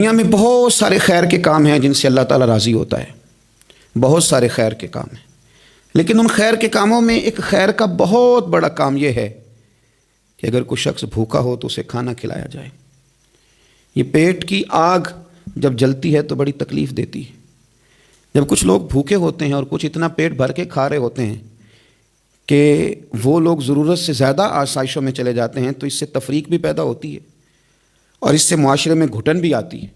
دنیا میں بہت سارے خیر کے کام ہیں جن سے اللہ تعالیٰ راضی ہوتا ہے، بہت سارے خیر کے کام ہیں، لیکن ان خیر کے کاموں میں ایک خیر کا بہت بڑا کام یہ ہے کہ اگر کوئی شخص بھوکا ہو تو اسے کھانا کھلایا جائے۔ یہ پیٹ کی آگ جب جلتی ہے تو بڑی تکلیف دیتی ہے۔ جب کچھ لوگ بھوکے ہوتے ہیں اور کچھ اتنا پیٹ بھر کے کھا رہے ہوتے ہیں کہ وہ لوگ ضرورت سے زیادہ آسائشوں میں چلے جاتے ہیں تو اس سے تفریق بھی پیدا ہوتی ہے اور اس سے معاشرے میں گھٹن بھی آتی ہے۔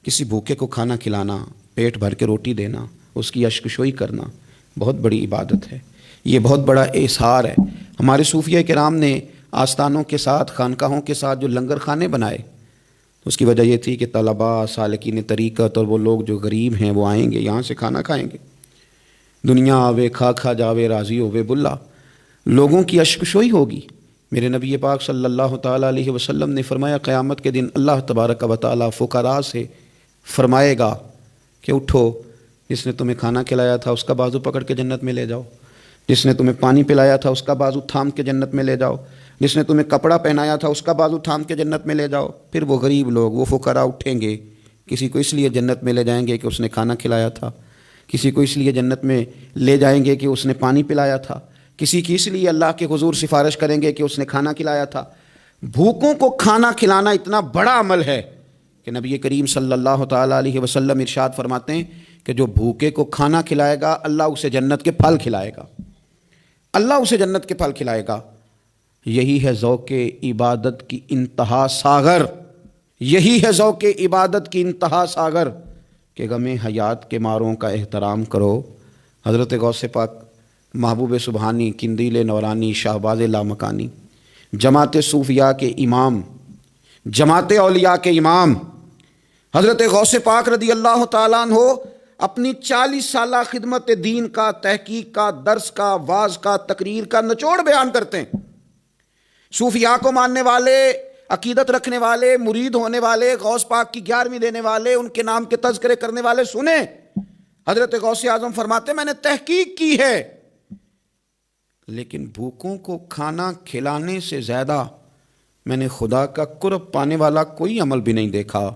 کسی بھوکے کو کھانا کھلانا، پیٹ بھر کے روٹی دینا، اس کی اشکشوئی کرنا بہت بڑی عبادت ہے، یہ بہت بڑا احسار ہے۔ ہمارے صوفیہ کرام نے آستانوں کے ساتھ، خانقاہوں کے ساتھ جو لنگر خانے بنائے، اس کی وجہ یہ تھی کہ طلباء، سالکین طریقت اور وہ لوگ جو غریب ہیں وہ آئیں گے، یہاں سے کھانا کھائیں گے۔ دنیا آوے کھا کھا جاوے راضی ہووے بلا، لوگوں کی اشکشوئی ہوگی۔ میرے نبی پاک صلی اللہ تعالیٰ علیہ وسلم نے فرمایا قیامت کے دن اللہ تبارک و تعالیٰ فقراء سے فرمائے گا کہ اٹھو، جس نے تمہیں کھانا کھلایا تھا اس کا بازو پکڑ کے جنت میں لے جاؤ، جس نے تمہیں پانی پلایا تھا اس کا بازو تھام کے جنت میں لے جاؤ، جس نے تمہیں کپڑا پہنایا تھا اس کا بازو تھام کے جنت میں لے جاؤ۔ پھر وہ غریب لوگ، وہ فقراء اٹھیں گے، کسی کو اس لیے جنت میں لے جائیں گے کہ اس نے کھانا کھلایا تھا، کسی کو اس لیے جنت میں لے جائیں گے کہ اس نے پانی پلایا تھا، کسی کی اس لیے اللہ کے حضور سفارش کریں گے کہ اس نے کھانا کھلایا تھا۔ بھوکوں کو کھانا کھلانا اتنا بڑا عمل ہے کہ نبی کریم صلی اللہ تعالیٰ علیہ وسلم ارشاد فرماتے ہیں کہ جو بھوکے کو کھانا کھلائے گا اللہ اسے جنت کے پھل کھلائے گا، اللہ اسے جنت کے پھل کھلائے گا۔ یہی ہے ذوق عبادت کی انتہا ساغر، یہی ہے ذوق عبادت کی انتہا ساغر کہ غم حیات کے ماروں کا احترام کرو۔ حضرت غوث پاک محبوب سبحانی، قندیل نورانی، شہباز لامکانی، جماعت صوفیاء کے امام، جماعت اولیاء کے امام حضرت غوث پاک رضی اللہ تعالیٰ عنہ اپنی 40 سالہ خدمت دین کا، تحقیق کا، درس کا، واعظ کا، تقریر کا نچوڑ بیان کرتے ہیں۔ صوفیاء کو ماننے والے، عقیدت رکھنے والے، مرید ہونے والے، غوث پاک کی 11ویں دینے والے، ان کے نام کے تذکرے کرنے والے سنیں۔ حضرت غوث اعظم فرماتے ہیں میں نے تحقیق کی ہے، لیکن بھوکوں کو کھانا کھلانے سے زیادہ میں نے خدا کا قرب پانے والا کوئی عمل بھی نہیں دیکھا۔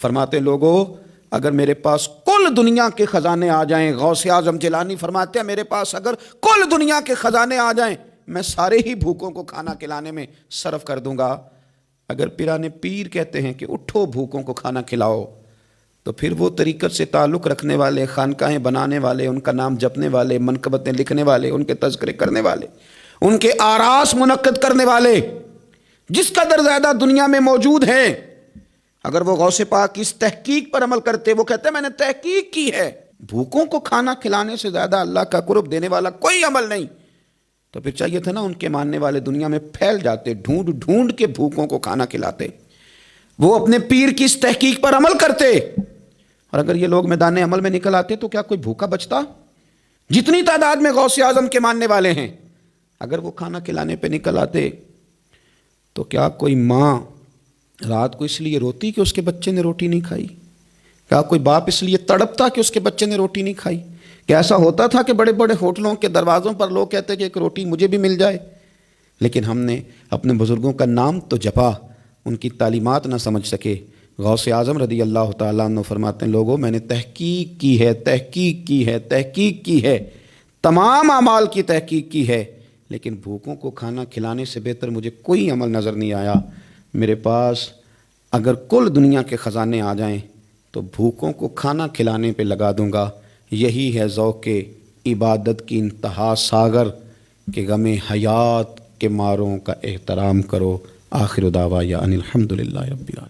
فرماتے لوگوں اگر میرے پاس کل دنیا کے خزانے آ جائیں، غوث اعظم جیلانی فرماتے ہیں میرے پاس اگر کل دنیا کے خزانے آ جائیں میں سارے ہی بھوکوں کو کھانا کھلانے میں صرف کر دوں گا۔ اگر پیران پیر کہتے ہیں کہ اٹھو بھوکوں کو کھانا کھلاؤ، تو پھر وہ طریقت سے تعلق رکھنے والے، خانقاہیں بنانے والے، ان کا نام جپنے والے، منقبتیں لکھنے والے، ان کے تذکرے کرنے والے، ان کے آراس منعقد کرنے والے جس قدر زیادہ دنیا میں موجود ہیں، اگر وہ غوث پاک کی اس تحقیق پر عمل کرتے، وہ کہتے ہیں میں نے تحقیق کی ہے، بھوکوں کو کھانا کھلانے سے زیادہ اللہ کا قرب دینے والا کوئی عمل نہیں، تو پھر چاہیے تھا نا ان کے ماننے والے دنیا میں پھیل جاتے، ڈھونڈ ڈھونڈ کے بھوکوں کو کھانا کھلاتے، وہ اپنے پیر کی اس تحقیق پر عمل کرتے۔ اور اگر یہ لوگ میدان عمل میں نکل آتے تو کیا کوئی بھوکا بچتا؟ جتنی تعداد میں غوث اعظم کے ماننے والے ہیں، اگر وہ کھانا کھلانے پہ نکل آتے تو کیا کوئی ماں رات کو اس لیے روتی کہ اس کے بچے نے روٹی نہیں کھائی؟ کیا کوئی باپ اس لیے تڑپتا کہ اس کے بچے نے روٹی نہیں کھائی؟ کیا ایسا ہوتا تھا کہ بڑے بڑے ہوٹلوں کے دروازوں پر لوگ کہتے کہ ایک روٹی مجھے بھی مل جائے؟ لیکن ہم نے اپنے بزرگوں کا نام تو جپا، ان کی تعلیمات نہ سمجھ سکے۔ غوث اعظم رضی اللہ تعالیٰ عنہ فرماتے ہیں لوگوں میں نے تحقیق کی ہے، تحقیق کی ہے، تحقیق کی ہے، تمام اعمال کی تحقیق کی ہے، لیکن بھوکوں کو کھانا کھلانے سے بہتر مجھے کوئی عمل نظر نہیں آیا۔ میرے پاس اگر کل دنیا کے خزانے آ جائیں تو بھوکوں کو کھانا کھلانے پہ لگا دوں گا۔ یہی ہے ذوق عبادت کی انتہا ساغر کہ غم حیات کے ماروں کا احترام کرو۔ آخر دعوایا ان الحمدللہ رب العالمین۔